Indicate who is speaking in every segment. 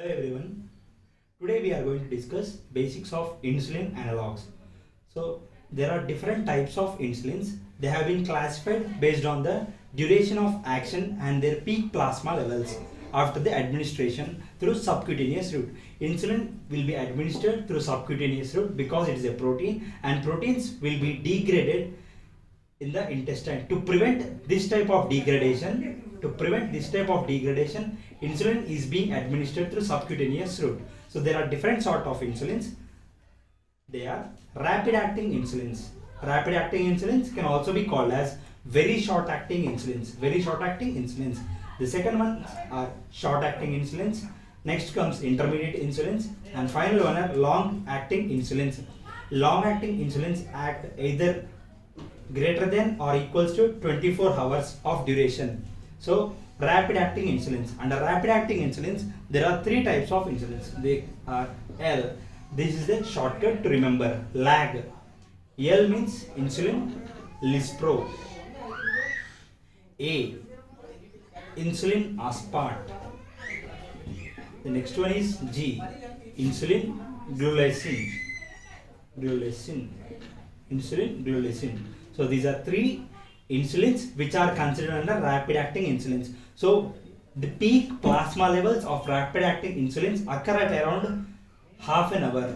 Speaker 1: Hello everyone. Today we are going to discuss basics of insulin analogs. So there are different types of insulins. They have been classified based on the duration of action and their peak plasma levels after the administration through subcutaneous route. Insulin will be administered through subcutaneous route because it is a protein, and proteins will be degraded in the intestine. To prevent this type of degradation, insulin is being administered through subcutaneous route. So there are different sort of insulins. They are rapid acting insulins. Rapid acting insulins can also be called as very short acting insulins. The second one are short acting insulins. Next comes intermediate insulins, and final one are long acting insulins. Long acting insulins act either greater than or equals to 24 hours of duration. So rapid acting insulins. Under rapid acting insulins, there are three types of insulins. They are L. This is the shortcut to remember. Lag. L means insulin lispro. A. Insulin aspart. The next one is G. Insulin glulicin. Insulin glulicin. So these are three insulins which are considered under rapid acting insulins. So the peak plasma levels of rapid acting insulins occur at around half an hour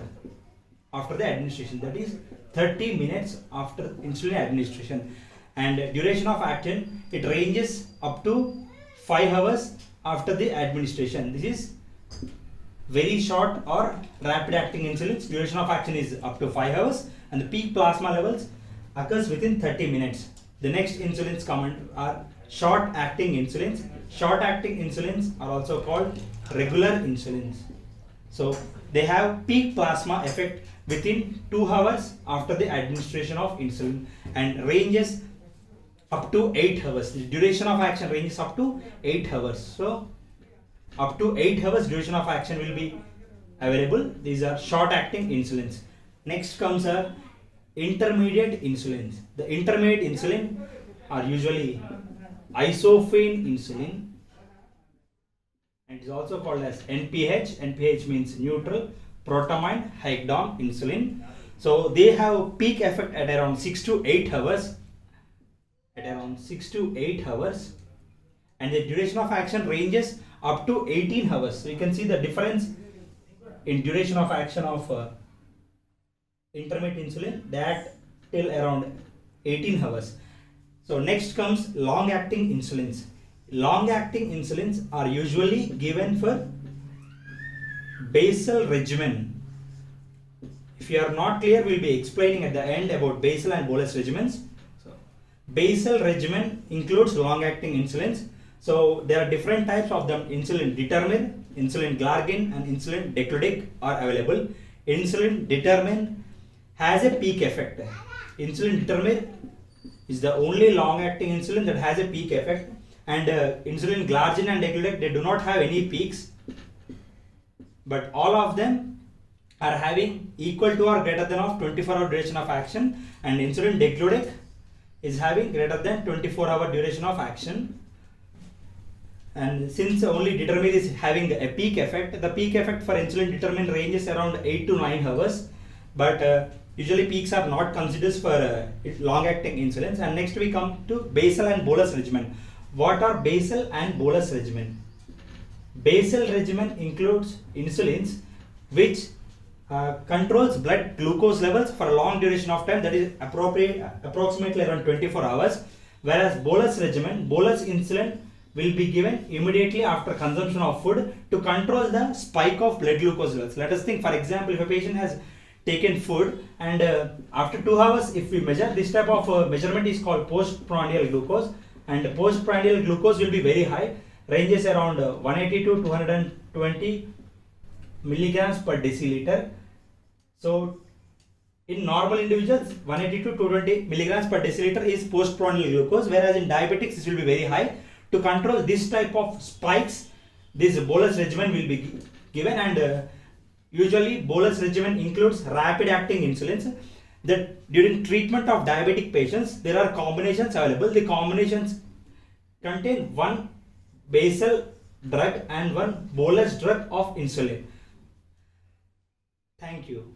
Speaker 1: after the administration, that is 30 minutes after insulin administration, and duration of action, it ranges up to 5 hours after the administration. This is very short or rapid acting insulins. Duration of action is up to 5 hours and the peak plasma levels occurs within 30 minutes. The next insulins common are short acting insulins. Short acting insulins are also called regular insulins. So they have peak plasma effect within 2 hours after the administration of insulin and ranges up to 8 hours. The duration of action ranges up to 8 hours. So up to 8 hours duration of action will be available. These are short acting insulins. Next comes a intermediate insulins. The intermediate insulin are usually isophane insulin, and it is also called as NPH. NPH means neutral protamine hydron insulin. So they have peak effect at around 6 to 8 hours. And the duration of action ranges up to 18 hours. So you can see the difference in duration of action of intermediate insulin, that till around 18 hours. So next comes long acting insulins. Long acting insulins are usually given for basal regimen. If you are not clear, we will be explaining at the end about basal and bolus regimens. So basal regimen includes long acting insulins. So there are different types of them. Insulin determin, insulin glargine and insulin decludic are available. Insulin determin has a peak effect. Insulin determin is the only long acting insulin that has a peak effect, and insulin glargine and decludic, they do not have any peaks, but all of them are having equal to or greater than of 24-hour duration of action, and insulin decludic is having greater than 24-hour duration of action. And since only determin is having a peak effect, the peak effect for insulin determin ranges around 8 to 9 hours, but usually peaks are not considered for long-acting insulins. And next we come to basal and bolus regimen. What are basal and bolus regimen? Basal regimen includes insulins which controls blood glucose levels for a long duration of time, that is approximately around 24 hours. Whereas bolus regimen, bolus insulin will be given immediately after consumption of food to control the spike of blood glucose levels. Let us think, for example, if a patient has taken food and after 2 hours, if we measure, this type of measurement is called postprandial glucose, and postprandial glucose will be very high, ranges around 180 to 220 milligrams per deciliter. So in normal individuals, 180 to 220 milligrams per deciliter is postprandial glucose, whereas in diabetics this will be very high. To control this type of spikes, this bolus regimen will be given, and usually bolus regimen includes rapid acting insulins. That during treatment of diabetic patients, there are combinations available. The combinations contain one basal drug and one bolus drug of insulin. Thank you.